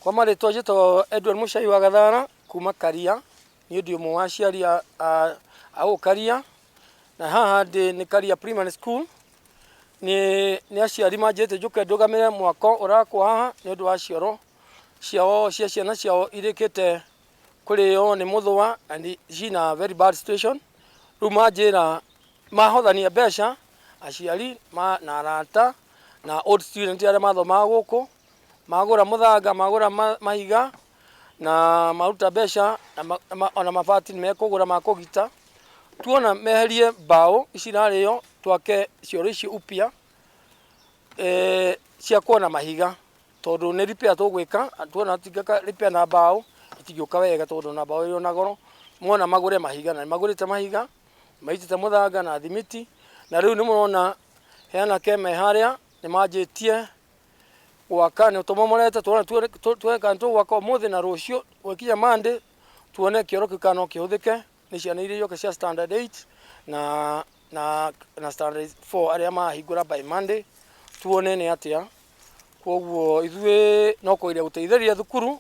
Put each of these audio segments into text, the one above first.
Kwa marĩtwa njĩtagwo Edward Muchai wa Gathara kuma KARIA nĩ ũndũ ũmwe wa aciari a KARIA na haha nĩ KARIA Primary School nĩ aciari manjĩte njũke ndũgamĩre mwaka ũrakwo haha nĩ ũndũ wa cioro cia ciana ciao irĩkĩte kũrĩo nĩ mũthũa and cina very bad situation. Rĩu manjĩra mahothania mbeca aciari na arata na old student arĩa mathomaga gũkũ magũra mũthanga magũra mahiga na maruta mbeca ona mabati nĩmekũgũra ma kũgita tuona meherie mbaũ ici narĩo twake cioro ici upya cia kuona mahiga tondũ nĩ repair tũgwĩka tuona tingĩka repair na mbaũ itingĩũka wega tondũ na mbaũ ĩrĩ na goro muona magũre mahiga na magũrĩte mahiga maitĩte mũthanga na thimiti na rĩu nĩmũrona heana keme harĩa nĩmanjĩtie gwaka nĩ tũmomorete tuona tweka gwaka ũmũthĩ na rũciũ gũkinya Monday tuone kĩoro kĩu kana no kĩhũthĩke nĩ ciana iria iroka cia standard 8 na standard 4 arĩa mahingũra by Monday tuone nĩ atĩa. Koguo ithuĩ no kũgeria gũteithĩrĩria thukuru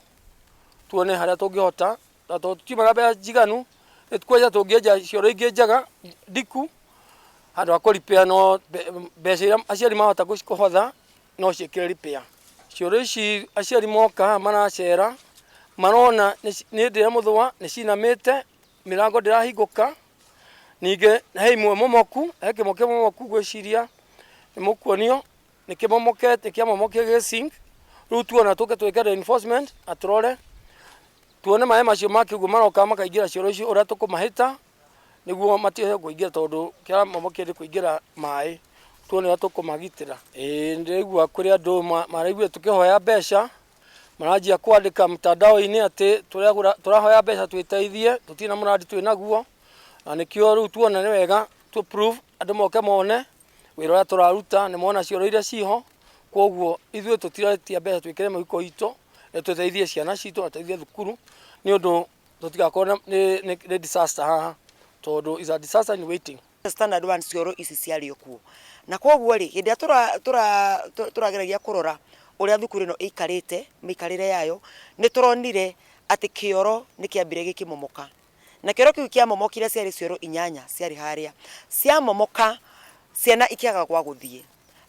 tuone harĩa tũngĩhota na tũkiumaga mbeca njiganu nĩtũkwenja tũngĩenja cioro ingĩ njega ndiku handũ ha kũripea no mbeca iria aciari mahota kũhotha no ciĩkĩre repair. Cioro ici aciari moka maracera marona nĩ ndĩra mũthũa nĩ cinamĩte mĩrango ndĩrahingũka ningĩ he imwe momoku he kĩmwe momoku gwĩciria nĩ mũkuonio nĩ kĩmomokete kĩamomokio gĩ sink. Rĩu tuona tũke twĩke reinforcement atũrore tuone maĩ macio makiugo maroka makaingĩra cioro icio ũrĩa tũkũmahĩta nĩguo matihe kũingĩra tondũ kĩamomokio kũingĩra maĩ tuone ũrĩa tũkũmagitĩra. Ndĩraigua kũrĩ andũ maraigua tũkĩhoya mbeca maranjia kwandĩka mtandao-inĩ atĩ tũrahoya mbeca twĩteithie tũtirĩ na mũrandi twĩ naguo na nĩkĩo rĩu tuona nĩ wega to prove andũ moke mone wĩra ũrĩa tũraruta nĩ mona cioro iria ciho. Koguo ithuĩ tũtiretia mbeca twĩkĩre mĩhuko itũ tũteithie ciana citũ na tũteithie thukuru nĩ ũndũ tũtigakorwo nĩ disaster haha tondũ is a disaster in waiting. Standard 1 cioro ici ciarĩ kuo na koguo rĩ hĩndĩ ĩrĩa tũrageragia kũrora ũrĩa thukuru ĩno ĩikarĩte mĩikarĩre yayo nĩ tũronire atĩ kĩoro nĩ kĩambire gĩkĩmomoka na kĩoro kĩu kĩamomokire ciarĩ cioro 8 ciarĩ harĩa ciamomoka ciana ikĩaga gwa gũthiĩ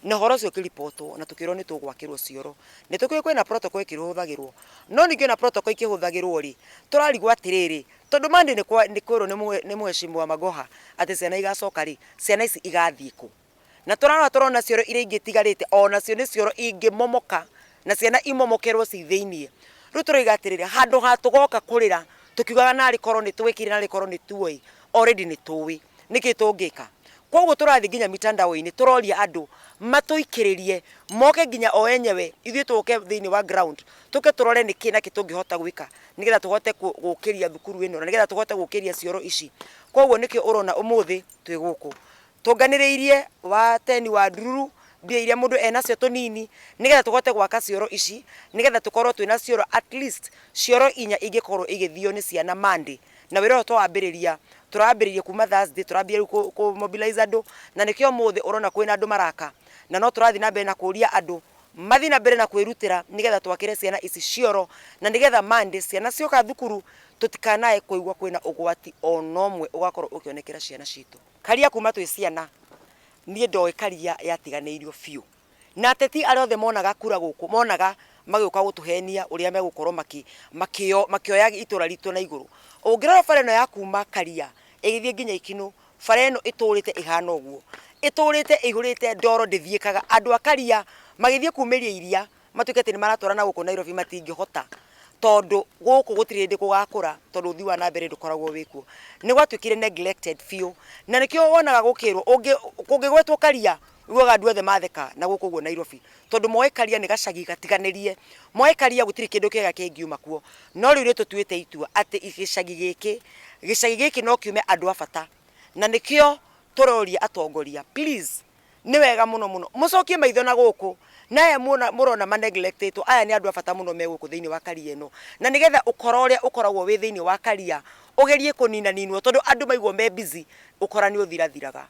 na horo ũcio ũkĩripotwo na tũkĩrwo nĩ tũgwakĩrwo cioro nĩ tũkĩũĩ kwĩna protocol ĩkĩhũthagĩrwo no ningĩ na protocol ikĩhũthagĩrwo rĩ tũrarigwo atĩrĩrĩ tondũ Monday nĩ kwĩrwo nĩ Mheshimiwa Magoha atĩ ciana igacoka rĩ ciana ici igathiĩ kũ na tũrona cioro iria ingĩ tigarĩte onacio nĩ cioro ingĩmomoka na ciana imomokerwo ci thĩinĩ. Rĩu tũroiga atĩrĩrĩ handũ ha tũgoka kũrĩra tũkiugaga narĩ korwo nĩ twĩkire narĩ korwo nĩ tuoĩ already nĩ tũĩ nĩkĩ tũngĩka. Koguo tũrathiĩ nginya mitandao-inĩ tũroria andũ matũikĩrĩrie moke nginya o enyewe ithuĩ tũke thĩinĩ wa ground tũke tũrore nĩkĩ na kĩ tũngĩhota gwĩka nĩgetha tũhote gũkĩria thukuru ĩno na nĩgetha tũhote gũkĩria cioro ici. Koguo nĩkĩ ũrona ũmũthĩ twĩ gũkũ tũnganĩrĩirie wa 10 wa ndururu mbia iria mũndũ enacio tũnini nĩgetha tũhote gwaka cioro ici nĩgetha tũkorwo twĩna cioro at least cioro 4 ingĩkorwo igĩthio nĩ ciana Monday na wĩra ũyũ tũrambĩrĩria kuma Thursday tũrambia ku mobilize andũ na nĩkĩo mũthĩ ũrona kwĩna andũ maraka na no tũrathiĩ na mbere na kũria andũ mathiĩ na mbere na kwĩrutĩra nĩgetha twakĩre ciana ici cioro na nĩgetha Monday ciana cioka thukuru tũtikanae kũigua kwĩna ũgwati onomwe ũgakorwo ũkĩonekera ciana citũ. KARIA kuma twĩ ciana niĩ ndoĩ KARIA yatiganĩirio biũ na ateti arĩa othe monaga kura gũkũ monaga magĩũka gũtũhenia ũrĩa megũkorwo makĩoya itũra ritũ na igũrũ. Ũngĩrora bara ĩno ya kuma KARIA ĩgĩthiĩ nginya Ikinũ bara ĩno ĩtũrĩte ĩhana ũguo ĩtũrĩte ĩihũrĩte ndoro ndĩthiĩkaga andũ a KARIA magĩthiĩ kumĩria iria matuĩkĩte nĩ maratwarana gũkũ Nairobi matingĩhota tondũ gũkũ gũtirĩ hĩndĩ gũgakũra tondũ ũthii wa na mbere ndũkoragwo wĩkuo nĩ gwatuĩkire neglected biũ na nĩkĩo wonaga gũkĩrwo kũngĩgwetwo KARIA uoga andũ othe matheka na gũkũ guo Nairobi tondũ moe KARIA nĩ gacagi gatiganĩrie moe KARIA gũtirĩ kĩndũ kĩega kĩngiuma kuo no rĩu tũtuĩte itua atĩ gĩcagi gĩkĩ no kiume andũ a bata na nĩkĩo tũroria atongoria please nĩ wega mũno mũcokie maitho na gũkũ na aya mũrona maneglectetwo aya nĩ andũ a bata mũno megũkũ thĩinĩ wa KARIA ĩno na nĩgetha ũkora ũrĩa ũkoragwo wĩ thĩinĩ wa KARIA ũgerie kũnina ninwo tondũ andũ maigwo me busy ũkora nĩ ũthirathiraga.